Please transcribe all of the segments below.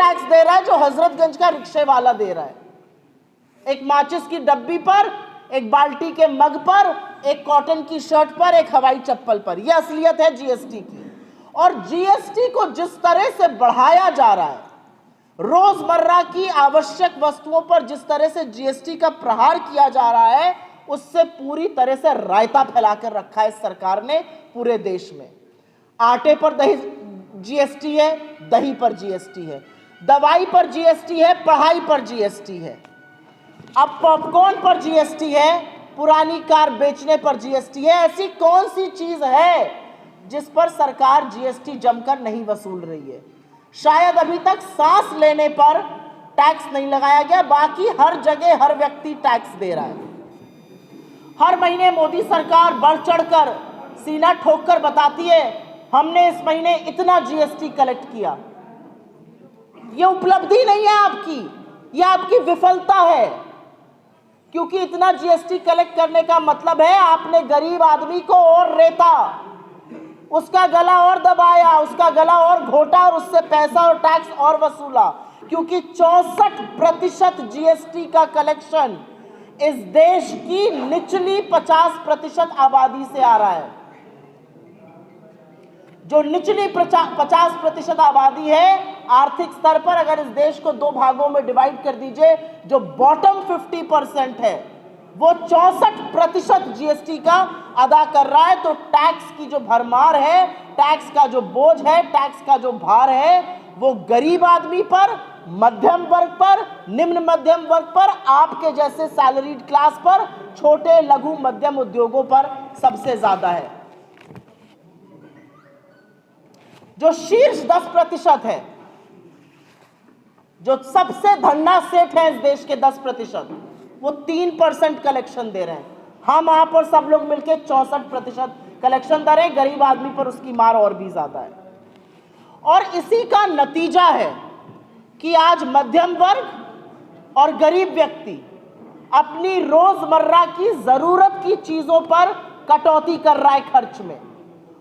Tax दे रहा है जो हजरतगंज का रिक्शे वाला दे रहा है। एक माचिस की डब्बी पर, एक बाल्टी के मग पर, एक कॉटन की शर्ट पर, एक हवाई चप्पल पर। यह असलियत है जीएसटी की। और जीएसटी को जिस तरह से बढ़ाया जा रहा है, रोजमर्रा की आवश्यक वस्तुओं पर जिस तरह से जीएसटी का प्रहार किया जा रहा है, उससे पूरी तरह से रायता फैलाकर रखा है सरकार ने पूरे देश में। आटे पर दही जीएसटी है, दही पर जीएसटी है, दवाई पर जीएसटी है, पढ़ाई पर जीएसटी है, अब पॉपकॉर्न पर जीएसटी है, पुरानी कार बेचने पर जीएसटी है। ऐसी कौन सी चीज है जिस पर सरकार जीएसटी जमकर नहीं वसूल रही है? शायद अभी तक सांस लेने पर टैक्स नहीं लगाया गया, बाकी हर जगह हर व्यक्ति टैक्स दे रहा है। हर महीने मोदी सरकार बढ़ चढ़कर सीना ठोककर बताती है हमने इस महीने इतना जीएसटी कलेक्ट किया। यह उपलब्धि नहीं है आपकी, यह आपकी विफलता है, क्योंकि इतना जीएसटी कलेक्ट करने का मतलब है आपने गरीब आदमी को और रेता, उसका गला और दबाया, उसका गला और घोटा और उससे पैसा और टैक्स और वसूला। क्योंकि 64% जीएसटी का कलेक्शन इस देश की निचली 50% आबादी से आ रहा है। जो निचली 50% आबादी है, आर्थिक स्तर पर अगर इस देश को दो भागों में डिवाइड कर दीजिए, जो बॉटम 50% है वो 64% जीएसटी का अदा कर रहा है। तो टैक्स की जो भरमार है, टैक्स का जो बोझ है, टैक्स का जो भार है, वो गरीब आदमी पर, मध्यम वर्ग पर, निम्न मध्यम वर्ग पर, आपके जैसे सैलरीड क्लास पर, छोटे लघु मध्यम उद्योगों पर सबसे ज्यादा है। जो शीर्ष 10% है, जो सबसे धन्ना सेठ है इस देश के 10%, वो 3% कलेक्शन दे रहे हैं। हम आप और सब लोग मिलकर 64% कलेक्शन दे रहे हैं। गरीब आदमी पर उसकी मार और भी ज्यादा है। और इसी का नतीजा है कि आज मध्यम वर्ग और गरीब व्यक्ति अपनी रोजमर्रा की जरूरत की चीजों पर कटौती कर रहा है खर्च में।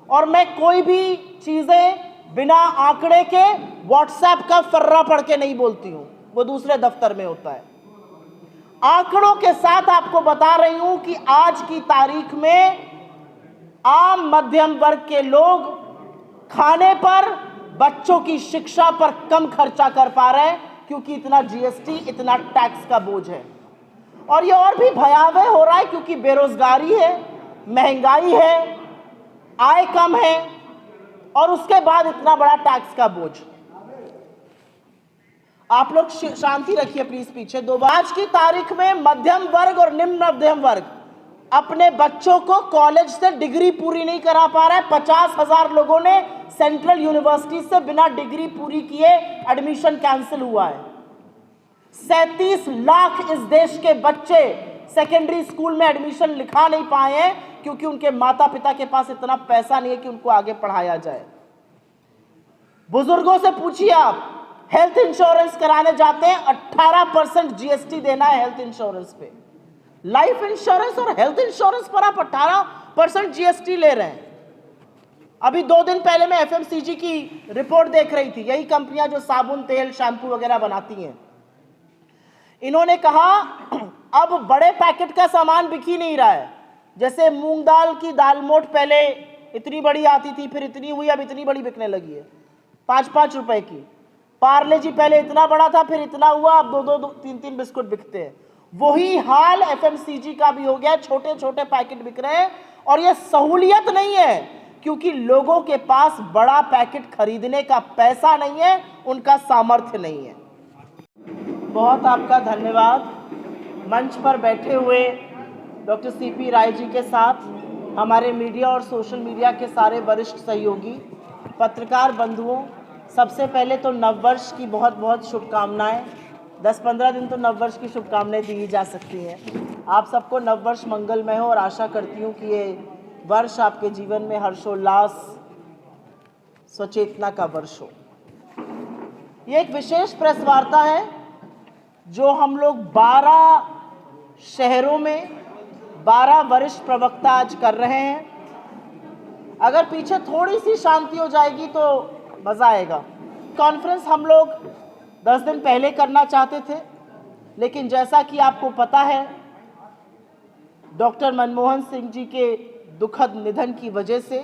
और मैं कोई भी चीजें बिना आंकड़े के व्हाट्सएप का फर्रा पढ़ के नहीं बोलती हूं, वो दूसरे दफ्तर में होता है। आंकड़ों के साथ आपको बता रही हूं कि आज की तारीख में आम मध्यम वर्ग के लोग खाने पर, बच्चों की शिक्षा पर कम खर्चा कर पा रहे हैं, क्योंकि इतना जीएसटी, इतना टैक्स का बोझ है। और ये और भी भयावह हो रहा है क्योंकि बेरोजगारी है, महंगाई है, आय कम है, और उसके बाद इतना बड़ा टैक्स का बोझ। आप लोग शांति रखिए प्लीज पीछे। दो आज की तारीख में मध्यम वर्ग और निम्न मध्यम वर्ग अपने बच्चों को कॉलेज से डिग्री पूरी नहीं करा पा रहा है। 50,000 लोगों ने सेंट्रल यूनिवर्सिटी से बिना डिग्री पूरी किए एडमिशन कैंसिल हुआ है। 37 लाख इस देश के बच्चे सेकेंडरी स्कूल में एडमिशन लिखा नहीं पाए हैं, क्योंकि उनके माता पिता के पास इतना पैसा नहीं है कि उनको आगे पढ़ाया जाए। बुजुर्गों से पूछिए आप, हेल्थ इंश्योरेंस कराने जाते हैं, 18% जीएसटी देना है हेल्थ इंश्योरेंस पे। लाइफ इंश्योरेंस और हेल्थ इंश्योरेंस पर आप 18% जीएसटी ले रहे हैं। अभी 2 दिन पहले मैं एफएमसीजी की रिपोर्ट देख रही थी, यही कंपनियां जो साबुन, तेल, शैम्पू वगैरह बनाती हैं। इन्होंने कहा अब बड़े पैकेट का सामान बिक ही नहीं रहा है। जैसे मूंग दाल की दाल मोठ पहले इतनी बड़ी आती थी, फिर इतनी हुई, अब इतनी बड़ी बिकने लगी है, 5-5 रुपए की। पार्ले जी पहले इतना बड़ा था, फिर इतना हुआ, अब 2-2, 3-3 बिस्कुट बिकते हैं। वही हाल एफएमसीजी का भी हो गया, छोटे छोटे पैकेट बिक रहे हैं। और यह सहूलियत नहीं है, क्योंकि लोगों के पास बड़ा पैकेट खरीदने का पैसा नहीं है, उनका सामर्थ्य नहीं है। बहुत आपका धन्यवाद। मंच पर बैठे हुए डॉक्टर सीपी राय जी के साथ हमारे मीडिया और सोशल मीडिया के सारे वरिष्ठ सहयोगी, पत्रकार बंधुओं, सबसे पहले तो नववर्ष की बहुत बहुत शुभकामनाएं। 10-15 दिन तो नववर्ष की शुभकामनाएं दी जा सकती हैं। आप सबको नववर्ष मंगलमय हो और आशा करती हूँ कि ये वर्ष आपके जीवन में हर्षोल्लास, स्वचेतना का वर्ष हो। ये एक विशेष प्रेस वार्ता है जो हम लोग 12 शहरों में 12 वरिष्ठ प्रवक्ता आज कर रहे हैं। अगर पीछे थोड़ी सी शांति हो जाएगी तो मज़ा आएगा। कॉन्फ्रेंस हम लोग 10 दिन पहले करना चाहते थे, लेकिन जैसा कि आपको पता है डॉक्टर मनमोहन सिंह जी के दुखद निधन की वजह से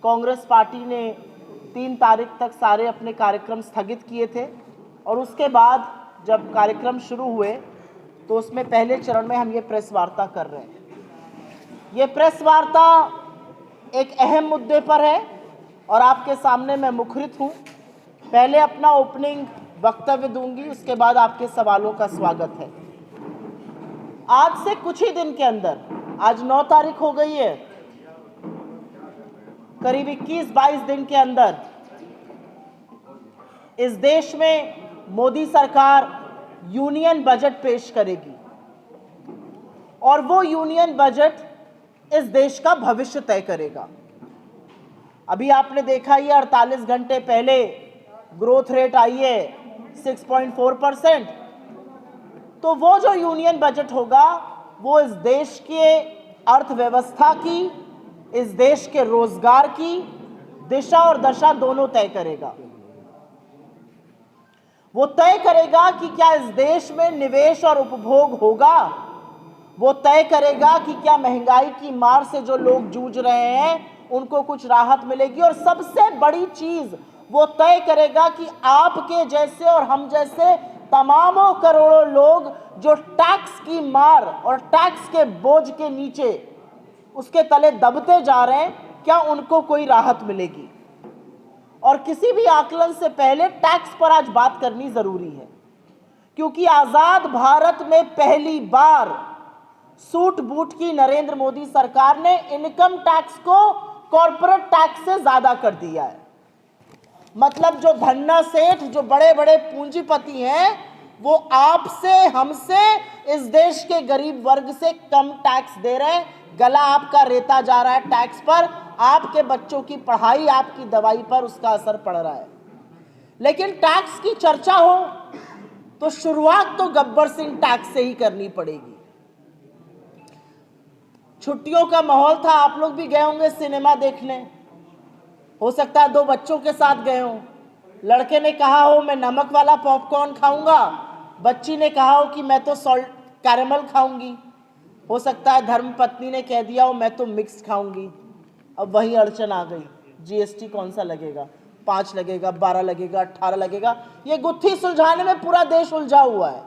कांग्रेस पार्टी ने 3 तारीख तक सारे अपने कार्यक्रम स्थगित किए थे और उसके बाद जब कार्यक्रम शुरू हुए तो उसमें पहले चरण में हम ये प्रेस वार्ता कर रहे हैं। ये प्रेस वार्ता एक अहम मुद्दे पर है और आपके सामने मैं मुखरित हूँ। पहले अपना ओपनिंग वक्तव्य दूंगी, उसके बाद आपके सवालों का स्वागत है। आज से कुछ ही दिन के अंदर, आज 9 तारीख हो गई है, करीब 21-22 दिन के अंदर इस देश में मोदी सरकार यूनियन बजट पेश करेगी और वो यूनियन बजट इस देश का भविष्य तय करेगा। अभी आपने देखा ही 48 घंटे पहले ग्रोथ रेट आई है 6.4%। तो वो जो यूनियन बजट होगा वो इस देश के अर्थव्यवस्था की, इस देश के रोजगार की दिशा और दशा दोनों तय करेगा। वो तय करेगा कि क्या इस देश में निवेश और उपभोग होगा, वो तय करेगा कि क्या महंगाई की मार से जो लोग जूझ रहे हैं उनको कुछ राहत मिलेगी, और सबसे बड़ी चीज वो तय करेगा कि आपके जैसे और हम जैसे तमामों करोड़ों लोग जो टैक्स की मार और टैक्स के बोझ के नीचे उसके तले दबते जा रहे हैं, क्या उनको कोई राहत मिलेगी। और किसी भी आकलन से पहले टैक्स पर आज बात करनी जरूरी है, क्योंकि आजाद भारत में पहली बार सूट बूट की नरेंद्र मोदी सरकार ने इनकम टैक्स को कॉर्पोरेट टैक्स से ज्यादा कर दिया है। मतलब जो धन्ना सेठ, जो बड़े बड़े पूंजीपति हैं, वो आपसे, हमसे, इस देश के गरीब वर्ग से कम टैक्स दे रहे हैं। गला आपका रेता जा रहा है टैक्स पर, आपके बच्चों की पढ़ाई, आपकी दवाई पर उसका असर पड़ रहा है। लेकिन टैक्स की चर्चा हो तो शुरुआत तो गब्बर सिंह टैक्स से ही करनी पड़ेगी। छुट्टियों का माहौल था, आप लोग भी गए होंगे सिनेमा देखने, हो सकता है 2 बच्चों के साथ गए हो। लड़के ने कहा हो मैं नमक वाला पॉपकॉर्न खाऊंगा, बच्ची ने कहा हो कि मैं तो सॉल्ट कैरेमल खाऊंगी, हो सकता है धर्मपत्नी ने कह दिया हो मैं तो मिक्स खाऊंगी। अब वही अड़चन आ गई, जीएसटी कौन सा लगेगा, 5 लगेगा, 12 लगेगा, 18 लगेगा। ये गुत्थी सुलझाने में पूरा देश उलझा हुआ है।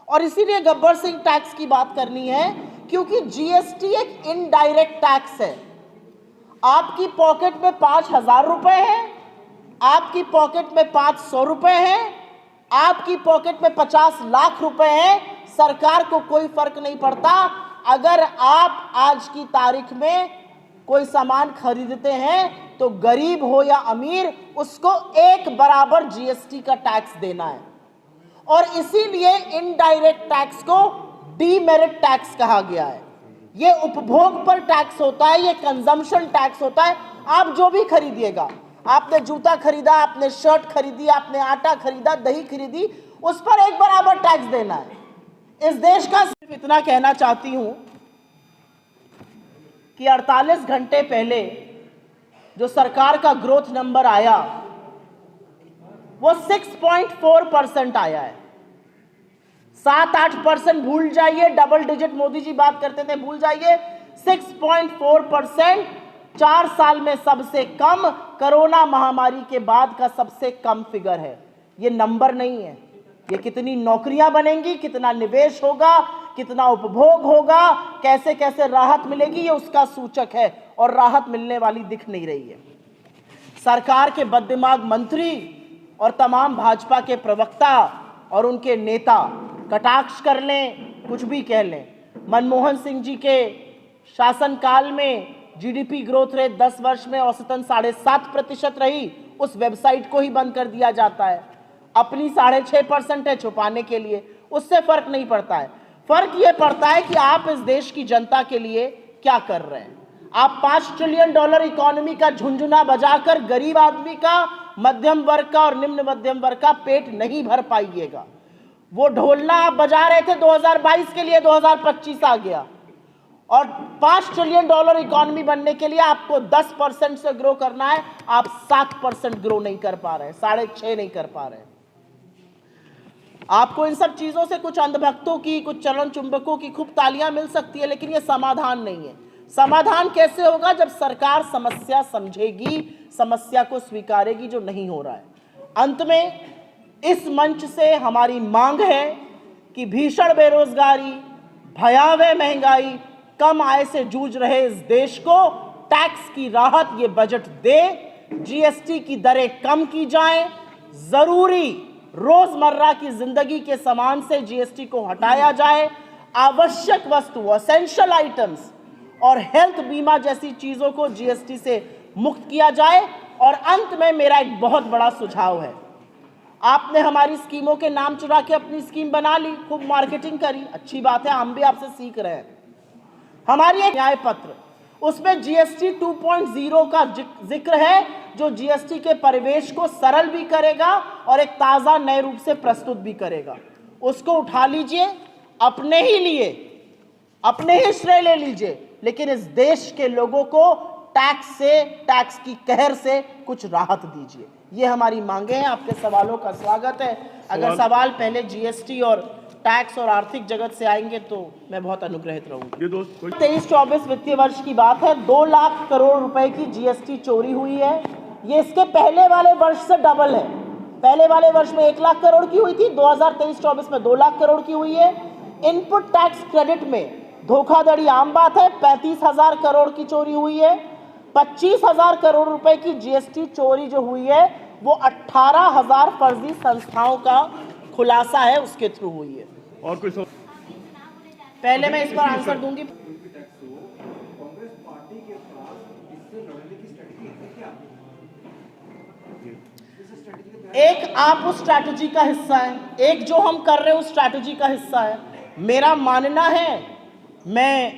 और इसीलिए गब्बर सिंह टैक्स की बात करनी है, क्योंकि जीएसटी एक इनडायरेक्ट टैक्स है। आपकी पॉकेट में 5,000 रुपए है, आपकी पॉकेट में 500 रुपए है, आपकी पॉकेट में 50 लाख रुपए हैं, सरकार को कोई फर्क नहीं पड़ता। अगर आप आज की तारीख में कोई सामान खरीदते हैं तो गरीब हो या अमीर, उसको एक बराबर जीएसटी का टैक्स देना है। और इसीलिए इनडायरेक्ट टैक्स को डीमेरिट टैक्स कहा गया है। ये उपभोग पर टैक्स होता है, ये कंजम्पशन टैक्स होता है। आप जो भी खरीदिएगा, आपने जूता खरीदा, आपने शर्ट खरीदी, आपने आटा खरीदा, दही खरीदी, उस पर एक बराबर टैक्स देना है। इस देश का सिर्फ इतना कहना चाहती हूं कि 48 घंटे पहले जो सरकार का ग्रोथ नंबर आया वो 6.4% आया है। 7-8% भूल जाइए, डबल डिजिट मोदी जी बात करते थे, भूल जाइए। 6.4% 4 साल में सबसे कम, कोरोना महामारी के बाद का सबसे कम फिगर है। ये नंबर नहीं है, ये कितनी नौकरियां बनेंगी, कितना निवेश होगा, कितना उपभोग होगा, कैसे कैसे राहत मिलेगी, ये उसका सूचक है। और राहत मिलने वाली दिख नहीं रही है। सरकार के बददिमाग मंत्री और तमाम भाजपा के प्रवक्ता और उनके नेता कटाक्ष कर लें, कुछ भी कह लें। मनमोहन सिंह जी के शासनकाल में जीडीपी ग्रोथ रेट 10 वर्ष में औसतन 7.5% रही, उस वेबसाइट को ही बंद कर दिया जाता है। अपनी 6.5% है छुपाने के लिए, उससे फर्क नहीं पड़ता है। फर्क ये पड़ता है कि आप इस देश की जनता के लिए क्या कर रहे हैं। आप $5 ट्रिलियन इकोनॉमी का झुंझुना बजाकर गरीब आदमी का, मध्यम वर्ग का और निम्न मध्यम वर्ग का पेट नहीं भर पाइएगा। वो ढोलना आप बजा रहे थे 2022 के लिए, 2025 आ गया। और $5 ट्रिलियन इकोनॉमी बनने के लिए आपको 10% से ग्रो करना है, आप 7% ग्रो नहीं कर पा रहे हैं, 6.5 नहीं कर पा रहे हैं। आपको इन सब चीज़ों से कुछ अंधभक्तों की, कुछ चरण चुंबकों की खूब तालियां मिल सकती है, लेकिन ये समाधान नहीं है। समाधान कैसे होगा? जब सरकार समस्या समझेगी, समस्या को स्वीकारेगी, जो नहीं हो रहा है। अंत में इस मंच से हमारी मांग है कि भीषण बेरोजगारी, भयावह महंगाई, कम आय से जूझ रहे इस देश को टैक्स की राहत ये बजट दे। जीएसटी की दरें कम की जाएं, जरूरी रोजमर्रा की जिंदगी के सामान से जीएसटी को हटाया जाए, आवश्यक वस्तु, एसेंशियल आइटम्स और हेल्थ बीमा जैसी चीजों को जीएसटी से मुक्त किया जाए। और अंत में मेरा एक बहुत बड़ा सुझाव है, आपने हमारी स्कीमों के नाम चुरा के अपनी स्कीम बना ली, खूब मार्केटिंग करी, अच्छी बात है, हम भी आपसे सीख रहे हैं। हमारी एक न्याय पत्र, उसमें जीएसटी 2.0 का जिक्र है, जो जीएसटी के परिवेश को सरल भी करेगा और एक ताजा नए रूप से प्रस्तुत भी करेगा। उसको उठा लीजिए, अपने ही लिए, अपने ही श्रेय ले लीजिए, लेकिन इस देश के लोगों को टैक्स की कहर से कुछ राहत दीजिए। ये हमारी मांगे हैं। आपके सवालों का स्वागत है। अगर सवाल पहले जीएसटी और टैक्स और आर्थिक जगत से आएंगे तो मैं बहुत अनुग्रहित रहूंगा। 23-24 वित्तीय वर्ष की बात है, 2 लाख करोड़ रुपए की जीएसटी चोरी हुई है। ये इसके पहले वाले वर्ष से डबल है। पहले वाले वर्ष में 1 लाख करोड़ की हुई थी, 2023-24 में 2 लाख करोड़ की हुई है। इनपुट टैक्स क्रेडिट में धोखाधड़ी आम बात है, 35,000 करोड़ की चोरी हुई है। 25,000 करोड़ रुपए की जीएसटी चोरी जो हुई है वो 18,000 फर्जी संस्थाओं का खुलासा है, उसके थ्रू हुई है। और कोई सवाल? पहले मैं इस पर आंसर दूंगी। एक आप उस स्ट्रैटेजी का हिस्सा है, एक जो हम कर रहे हैं उस स्ट्रैटेजी का हिस्सा है। मेरा मानना है, मैं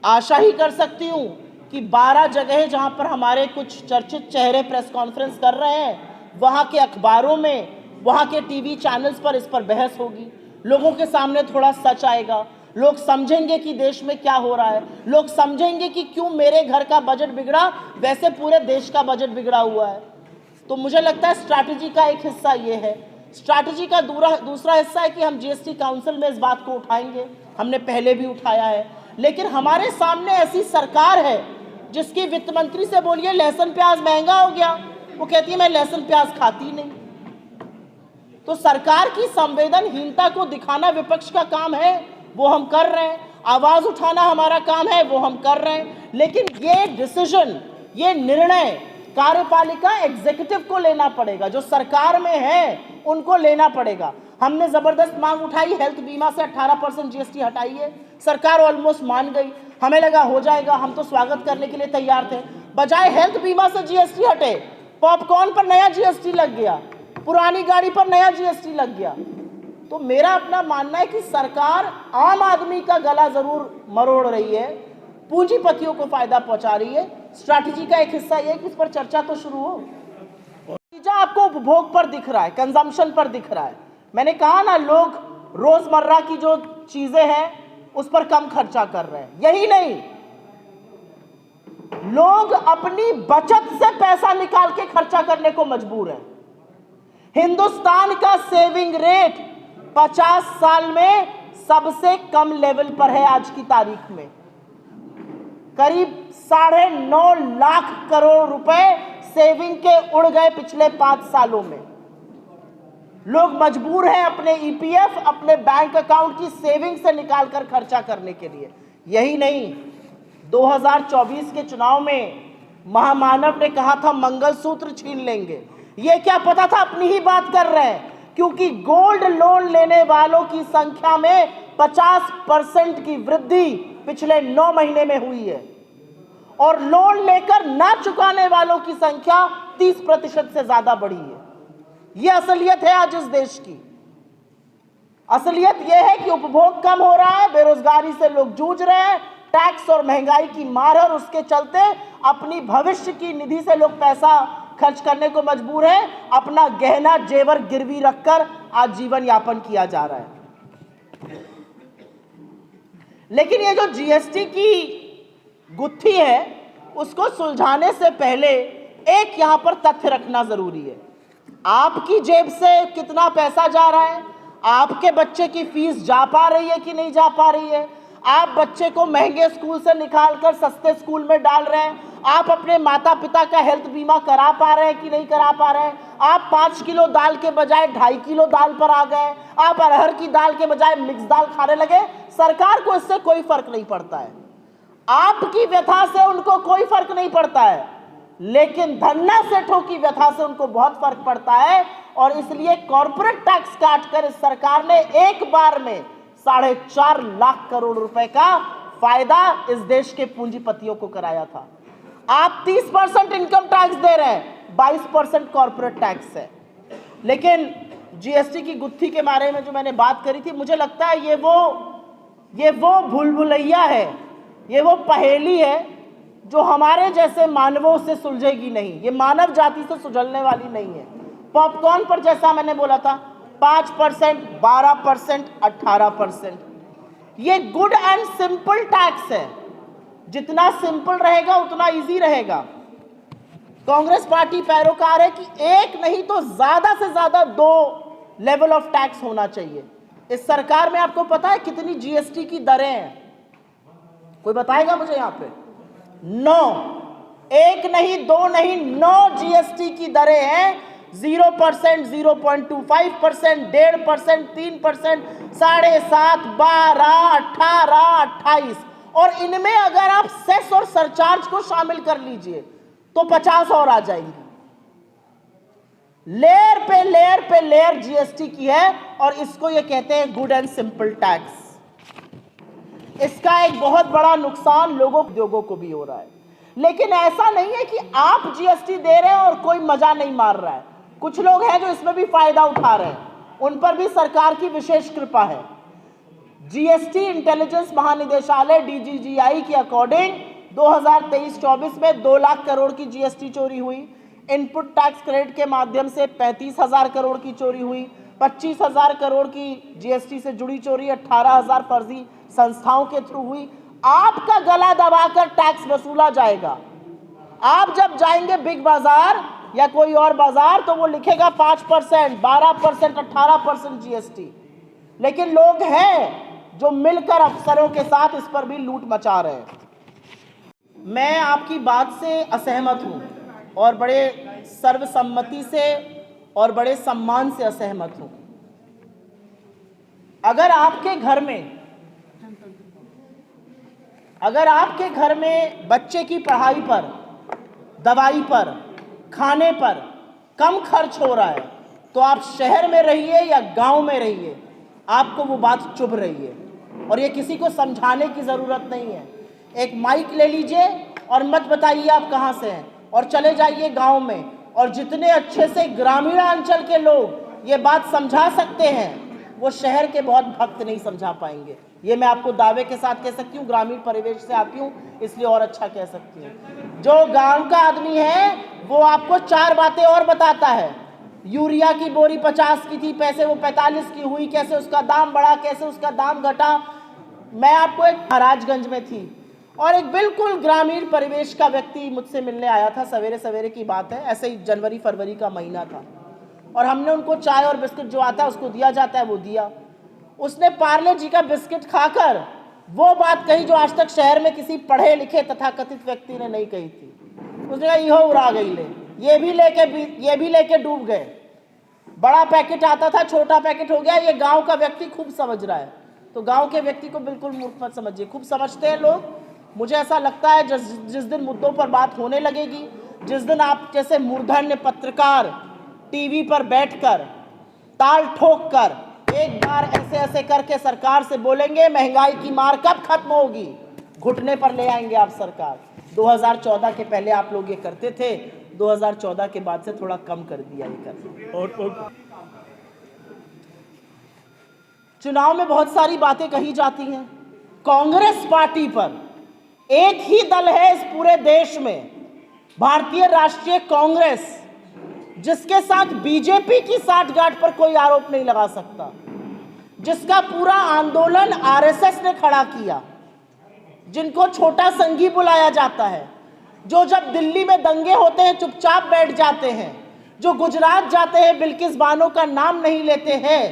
आशा ही कर सकती हूं कि 12 जगह जहां पर हमारे कुछ चर्चित चेहरे प्रेस कॉन्फ्रेंस कर रहे हैं, वहां के अखबारों में, वहां के टीवी चैनल्स पर इस पर बहस होगी। लोगों के सामने थोड़ा सच आएगा, लोग समझेंगे कि देश में क्या हो रहा है, लोग समझेंगे कि क्यों मेरे घर का बजट बिगड़ा वैसे पूरे देश का बजट बिगड़ा हुआ है। तो मुझे लगता है स्ट्रैटेजी का एक हिस्सा ये है। स्ट्रैटेजी का दूसरा हिस्सा है कि हम जीएसटी काउंसिल में इस बात को उठाएंगे, हमने पहले भी उठाया है। लेकिन हमारे सामने ऐसी सरकार है जिसकी वित्त मंत्री से बोलिए लहसुन प्याज महंगा हो गया, वो कहती है मैं लहसुन प्याज खाती नहीं। तो सरकार की संवेदनहीनता को दिखाना विपक्ष का काम है, वो हम कर रहे हैं। आवाज उठाना हमारा काम है, वो हम कर रहे हैं। लेकिन ये डिसीजन, ये निर्णय कार्यपालिका एग्जीक्यूटिव को लेना पड़ेगा, जो सरकार में है उनको लेना पड़ेगा। हमने जबरदस्त मांग उठाई, हेल्थ बीमा से 18% जीएसटी हटाइए, सरकार ऑलमोस्ट मान गई। हमें लगा हो जाएगा, हम तो स्वागत करने के लिए तैयार थे। बजाय हेल्थ बीमा से जीएसटी हटे, पॉपकॉर्न पर नया जीएसटी लग गया, पुरानी गाड़ी पर नया जीएसटी लग गया। तो मेरा अपना मानना है कि सरकार आम आदमी का गला जरूर मरोड़ रही है, पूंजीपतियों को फायदा पहुंचा रही है। स्ट्रैटेजी का एक हिस्सा ये है कि इस पर चर्चा तो शुरू हो। नतीजा आपको उपभोग पर दिख रहा है, कंजम्पशन पर दिख रहा है। मैंने कहा ना, लोग रोजमर्रा की जो चीजें हैं उस पर कम खर्चा कर रहे हैं। यही नहीं, लोग अपनी बचत से पैसा निकाल के खर्चा करने को मजबूर हैं। हिंदुस्तान का सेविंग रेट 50 साल में सबसे कम लेवल पर है आज की तारीख में। करीब 9.5 लाख करोड़ रुपए सेविंग के उड़ गए पिछले 5 सालों में। लोग मजबूर हैं अपने ईपीएफ, अपने बैंक अकाउंट की सेविंग से निकालकर खर्चा करने के लिए। यही नहीं, 2024 के चुनाव में महामानव ने कहा था मंगलसूत्र छीन लेंगे। ये क्या पता था, अपनी ही बात कर रहे हैं, क्योंकि गोल्ड लोन लेने वालों की संख्या में 50% की वृद्धि पिछले 9 महीने में हुई है और लोन लेकर ना चुकाने वालों की संख्या 30% से ज्यादा बढ़ी है। यह असलियत है आज इस देश की। असलियत यह है कि उपभोग कम हो रहा है, बेरोजगारी से लोग जूझ रहे हैं, टैक्स और महंगाई की मार और उसके चलते अपनी भविष्य की निधि से लोग पैसा खर्च करने को मजबूर है। अपना गहना जेवर गिरवी रखकर आज जीवन यापन किया जा रहा है। लेकिन ये जो जीएसटी की गुत्थी है उसको सुलझाने से पहले एक यहां पर तथ्य रखना जरूरी है। आपकी जेब से कितना पैसा जा रहा है, आपके बच्चे की फीस जा पा रही है कि नहीं जा पा रही है? आप बच्चे को महंगे स्कूल से निकालकर सस्ते स्कूल में डाल रहे हैं। आप अपने माता पिता का हेल्थ बीमा करा पा रहे हैं कि नहीं करा पा रहे हैं? आप 5 किलो दाल के बजाय 2.5 किलो दाल पर आ गए। आप अरहर की दाल के बजाय मिक्स दाल खाने लगे। सरकार को इससे कोई फर्क नहीं पड़ता है, आपकी व्यथा से उनको कोई फर्क नहीं पड़ता है, लेकिन धन्ना सेठों की व्यथा से उनको बहुत फर्क पड़ता है। और इसलिए कॉर्पोरेट टैक्स काटकर इस सरकार ने एक बार में 4.5 लाख करोड़ रुपए का फायदा इस देश के पूंजीपतियों को कराया था। आप 30% इनकम टैक्स दे रहे हैं, 22% कॉर्पोरेट टैक्स है। लेकिन जीएसटी की गुत्थी के बारे में जो मैंने बात करी थी, मुझे लगता है ये वो भूल-भुलैया है, ये वो पहेली है जो हमारे जैसे मानवों से सुलझेगी नहीं, ये मानव जाति से सुलझने वाली नहीं है। पॉपकॉर्न पर जैसा मैंने बोला था 5%, 12%, 18%, ये गुड एंड सिंपल टैक्स है। जितना सिंपल रहेगा उतना इजी रहेगा। कांग्रेस पार्टी पैरोकार है कि एक नहीं तो ज्यादा से ज्यादा 2 लेवल ऑफ टैक्स होना चाहिए। इस सरकार में आपको पता है कितनी जीएसटी की दरें हैं? कोई बताएगा मुझे यहाँ पे? 9, एक नहीं 2 नहीं 9 जीएसटी की दरें हैं। 0%, 0.25%, 1.5%, 3%, 7.5%, 12%, 18%, 28%। और इनमें अगर आप सेस और सरचार्ज को शामिल कर लीजिए तो 50 और आ जाएंगी। लेयर पे लेयर पे लेयर जीएसटी की है और इसको ये कहते हैं गुड एंड सिंपल टैक्स। इसका एक बहुत बड़ा नुकसान लोगों उद्योगों को भी हो रहा है। लेकिन ऐसा नहीं है कि आप जीएसटी दे रहे हैं और कोई मजा नहीं मार रहा है। कुछ लोग हैं जो इसमें भी फायदा उठा रहे हैं, उन पर भी सरकार की विशेष कृपा है। जीएसटी इंटेलिजेंस महानिदेशालय डीजीजीआई के अकॉर्डिंग 2023-24 में 2 लाख करोड़ की जीएसटी चोरी हुई। इनपुट टैक्स क्रेडिट के माध्यम से 35,000 करोड़ की चोरी हुई। 25,000 करोड़ की जीएसटी से जुड़ी चोरी, 18,000 फर्जी संस्थाओं के थ्रू हुई। आपका गला दबाकर टैक्स वसूला जाएगा। आप जब जाएंगे बिग बाजार या कोई और बाजार तो वो लिखेगा 5%, 12%, 18% जीएसटी। लेकिन लोग हैं जो मिलकर अफसरों के साथ इस पर भी लूट मचा रहे हैं। मैं आपकी बात से असहमत हूं और बड़े सर्वसम्मति से और बड़े सम्मान से असहमत हूं। अगर आपके घर में बच्चे की पढ़ाई पर, दवाई पर, खाने पर कम खर्च हो रहा है तो आप शहर में रहिए या गांव में रहिए, आपको वो बात चुभ रही है और ये किसी को समझाने की ज़रूरत नहीं है। एक माइक ले लीजिए और मत बताइए आप कहाँ से हैं और चले जाइए गांव में, और जितने अच्छे से ग्रामीण अंचल के लोग ये बात समझा सकते हैं वो शहर के बहुत भक्त नहीं समझा पाएंगे। ये मैं आपको दावे के साथ कह सकती हूँ, ग्रामीण परिवेश से आती हूँ इसलिए और अच्छा कह सकती हूँ। जो गांव का आदमी है वो आपको 4 बातें और बताता है। यूरिया की बोरी 50 की थी, पैसे वो 45 की हुई, कैसे उसका दाम बढ़ा, कैसे उसका दाम घटा। मैं आपको एक महाराजगंज में थी और एक बिल्कुल ग्रामीण परिवेश का व्यक्ति मुझसे मिलने आया था। सवेरे सवेरे की बात है, ऐसे ही जनवरी फरवरी का महीना था और हमने उनको चाय और बिस्किट जो आता है उसको दिया जाता है वो दिया। उसने पार्ले जी का बिस्किट खाकर वो बात कही जो आज तक शहर में किसी पढ़े लिखे तथाकथित व्यक्ति ने नहीं कही थी। उसने कहा इहो उड़ा गई ले, ये भी लेके डूब गए। बड़ा पैकेट आता था, छोटा पैकेट हो गया। ये गांव का व्यक्ति खूब समझ रहा है, तो गांव के व्यक्ति को बिल्कुल मूर्ख मत समझिए, खूब समझते हैं लोग। मुझे ऐसा लगता है जिस दिन मुद्दों पर बात होने लगेगी, जिस दिन आप जैसे मूर्धन्य पत्रकार टीवी पर बैठकर ताल ठोक कर एक बार ऐसे ऐसे करके सरकार से बोलेंगे महंगाई की मार कब खत्म होगी, घुटने पर ले आएंगे आप सरकार। 2014 के पहले आप लोग ये करते थे, 2014 के बाद से थोड़ा कम कर दिया ये कर। चुनाव में बहुत सारी बातें कही जाती हैं। कांग्रेस पार्टी पर एक ही दल है इस पूरे देश में, भारतीय राष्ट्रीय कांग्रेस, जिसके साथ बीजेपी की साठगांठ पर कोई आरोप नहीं लगा सकता, जिसका पूरा आंदोलन आरएसएस ने खड़ा किया, जिनको छोटा संघी बुलाया जाता है, जो जब दिल्ली में दंगे होते हैं चुपचाप बैठ जाते हैं, जो गुजरात जाते हैं बिल्किस बानो का नाम नहीं लेते हैं,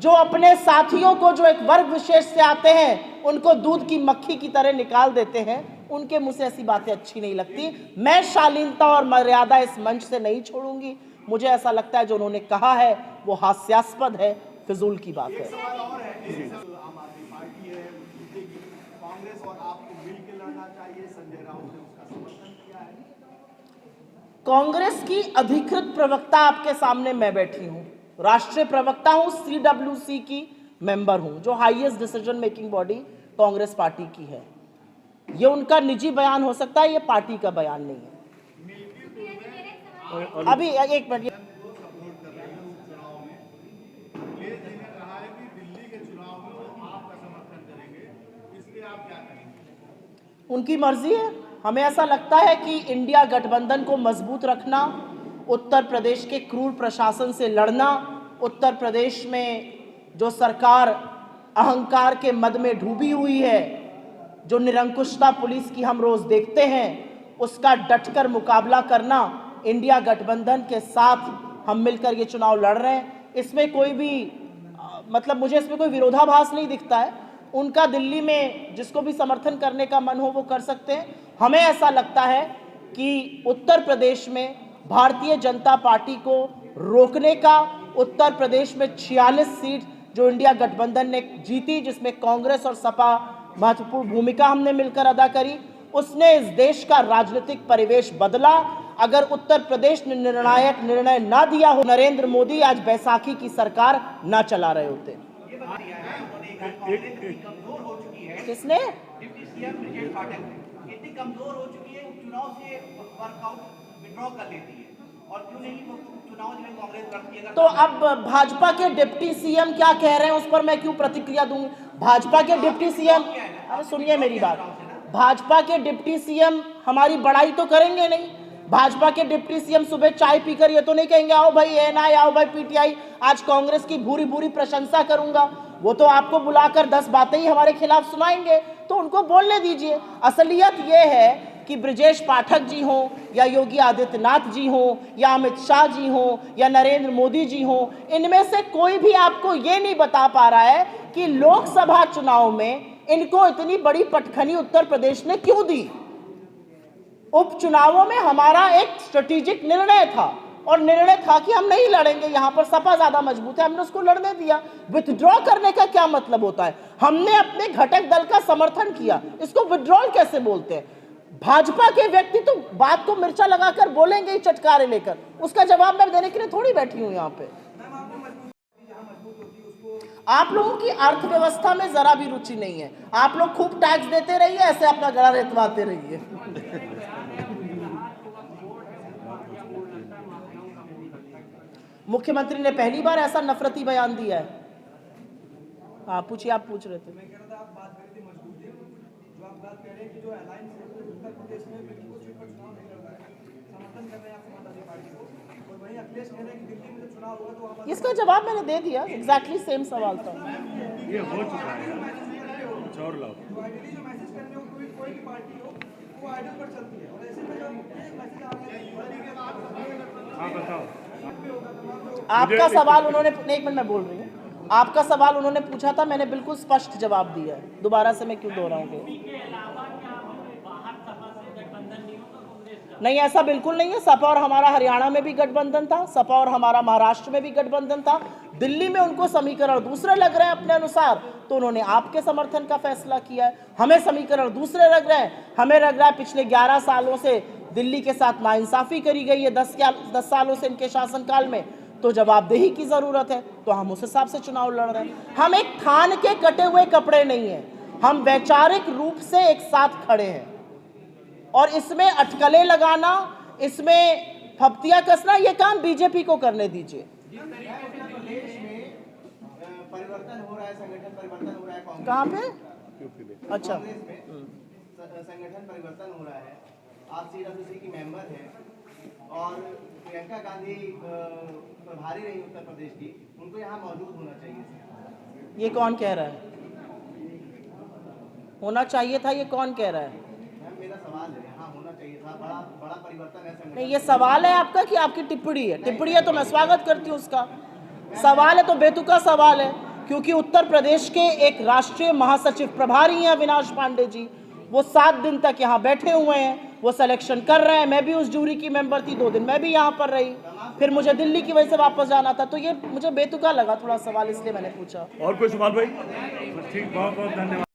जो अपने साथियों को जो एक वर्ग विशेष से आते हैं उनको दूध की मक्खी की तरह निकाल देते हैं, उनके मुंह से ऐसी बातें अच्छी नहीं लगती। मैं शालीनता और मर्यादा इस मंच से नहीं छोड़ूंगी। मुझे ऐसा लगता है जो उन्होंने कहा है वो हास्यास्पद है, फिजूल की बात है। आम आदमी पार्टी है, कांग्रेस और आपको मिलकर लड़ना चाहिए, संजय राउत ने उसका समर्थन किया है। कांग्रेस की अधिकृत प्रवक्ता आपके सामने मैं बैठी हूं, राष्ट्रीय प्रवक्ता हूं, CWC की मेंबर हूं, जो highest decision making body Congress party की है। ये उनका निजी बयान हो सकता है, ये पार्टी का बयान नहीं है। अभी एक मिनट, उनकी मर्जी है। हमें ऐसा लगता है कि इंडिया गठबंधन को मजबूत रखना, उत्तर प्रदेश के क्रूर प्रशासन से लड़ना, उत्तर प्रदेश में जो सरकार अहंकार के मद में डूबी हुई है, जो निरंकुशता पुलिस की हम रोज देखते हैं, उसका डटकर मुकाबला करना, इंडिया गठबंधन के साथ हम मिलकर ये चुनाव लड़ रहे हैं। इसमें कोई भी मतलब मुझे इसमें कोई विरोधाभास नहीं दिखता है। उनका दिल्ली में जिसको भी समर्थन करने का मन हो वो कर सकते हैं। हमें ऐसा लगता है कि उत्तर प्रदेश में भारतीय जनता पार्टी को रोकने का, उत्तर प्रदेश में 46 सीट जो इंडिया गठबंधन ने जीती, जिसमें कांग्रेस और सपा महत्वपूर्ण भूमिका हमने मिलकर अदा करी, उसने इस देश का राजनीतिक परिवेश बदला। अगर उत्तर प्रदेश ने निर्णायक निर्णय ना दिया हो, नरेंद्र मोदी आज बैसाखी की सरकार ना चला रहे होते। किसने? डिप्टी सीएम ब्रिजेश पाठक इतनी कमजोर हो चुकी है, चुनाव से वर्कआउट विड्रॉ कर लेती है, और क्यों नहीं वो चुनाव में कांग्रेस लड़ती है। तो अब भाजपा के डिप्टी सीएम क्या कह रहे हैं उस पर मैं क्यों प्रतिक्रिया दूंगी? भाजपा के डिप्टी सीएम, अरे सुनिए मेरी बात, भाजपा के डिप्टी सीएम हमारी बड़ाई तो करेंगे नहीं। भाजपा के डिप्टी सीएम सुबह चाय पीकर ये तो नहीं कहेंगे आओ भाई एनआई, आओ भाई पीटीआई, आज कांग्रेस की भूरी भूरी प्रशंसा करूंगा। वो तो आपको बुलाकर 10 बातें ही हमारे खिलाफ सुनाएंगे, तो उनको बोलने दीजिए। असलियत ये है कि ब्रिजेश पाठक जी हों या योगी आदित्यनाथ जी हों या अमित शाह जी हों या नरेंद्र मोदी जी हों, इनमें से कोई भी आपको ये नहीं बता पा रहा है कि लोकसभा चुनाव में इनको इतनी बड़ी पटखनी उत्तर प्रदेश ने क्यों दी। उपचुनावों में हमारा एक स्ट्रेटेजिक निर्णय था, और निर्णय था कि हम नहीं लड़ेंगे, यहां पर सपा ज्यादा मजबूत है, हमने उसको लड़ने दिया। विथड्रॉ करने का क्या मतलब होता है? हमने अपने घटक दल का समर्थन किया, इसको विथड्रॉल कैसे बोलते हैं? भाजपा के व्यक्ति तो बात को मिर्चा लगाकर बोलेंगे ही चटकारे लेकर, उसका जवाब मैं देने के लिए थोड़ी बैठी हूं यहाँ पे। आप लोगों की अर्थव्यवस्था में जरा भी रुचि नहीं है। आप लोग खूब टैक्स देते रहिए, ऐसे अपना गला रेतवाते रहिए। मुख्यमंत्री ने पहली बार ऐसा नफरती बयान दिया है। हाँ पूछिए, आप पूछ रहे थे। मैं कह रहा था, आप बात करी थी मजबूती, जो आप बात कह रहे हैं कि जो अलायंस है उत्तर प्रदेश में बिल्कुल सीट पर चुनाव नहीं लड़ रहा है, समर्थन कर रहे हैं आप समाजवादी पार्टी को, और वहीं अखिलेश कह रहे हैं कि दिल्ली में जो चुनाव होगा तो वहाँ पर। इसका जवाब मैंने दे दिया, एग्जैक्टली सेम सवाल था। ये हो चुका है, कुछ और लाओ। आइडियली जो मैसेज करने हो कोई भी पार्टी हो वो आइडियल पर चलती है, और ऐसे में जब ये मैसेज आ रहा है। हाँ बताओ। आपका सवाल उन्होंने, एक मिनट मैं बोल रही हूँ, आपका सवाल उन्होंने पूछा था, मैंने बिल्कुल स्पष्ट जवाब दिया है, दोबारा से मैं क्यों दोहराऊंगी? नहीं, ऐसा बिल्कुल नहीं है। सपा और हमारा हरियाणा में भी गठबंधन था, सपा और हमारा महाराष्ट्र में भी गठबंधन था। दिल्ली में उनको समीकरण दूसरे लग रहे हैं अपने अनुसार, तो उन्होंने आपके समर्थन का फैसला किया है। हमें समीकरण दूसरे लग रहे हैं, हमें लग रहा है पिछले 11 सालों से दिल्ली के साथ नाइंसाफी करी गई है, 10 सालों से इनके शासनकाल में, तो जवाबदेही की जरूरत है, तो हम उस हिसाब से चुनाव लड़ रहे हैं। हम एक थान के कटे हुए कपड़े नहीं हैं, हम वैचारिक रूप से एक साथ खड़े हैं, और इसमें अटकलें लगाना, इसमें फप्तियां कसना, ये काम बीजेपी को करने दीजिए। परिवर्तन हो रहा है, संगठन परिवर्तन हो रहा है कांग्रेस कहाँ पे? अच्छा, संगठन परिवर्तन हो रहा है। आप CWC की मेंबर हैं और प्रियंका गांधी प्रभारी रही उत्तर प्रदेश की, उनको यहाँ मौजूद होना चाहिए। ये कौन कह रहा है? होना चाहिए था, ये कौन कह रहा है? मैम मेरा सवाल है, यहाँ होना चाहिए था, बड़ा परिवर्तन है संगठन। नहीं, ये सवाल है आपका कि आपकी टिप्पणी है? टिप्पणी है तो मैं स्वागत करती हूँ उसका। सवाल है तो बेतुका सवाल है। क्योंकि उत्तर प्रदेश के एक राष्ट्रीय महासचिव प्रभारी हैं अविनाश पांडे जी, वो 7 दिन तक यहाँ बैठे हुए हैं, वो सिलेक्शन कर रहे हैं। मैं भी उस जूरी की मेंबर थी, 2 दिन मैं भी यहाँ पर रही, फिर मुझे दिल्ली की वजह से वापस जाना था। तो ये मुझे बेतुका लगा थोड़ा सवाल, इसलिए मैंने पूछा। और कोई सवाल भाई? ठीक, बहुत बहुत धन्यवाद।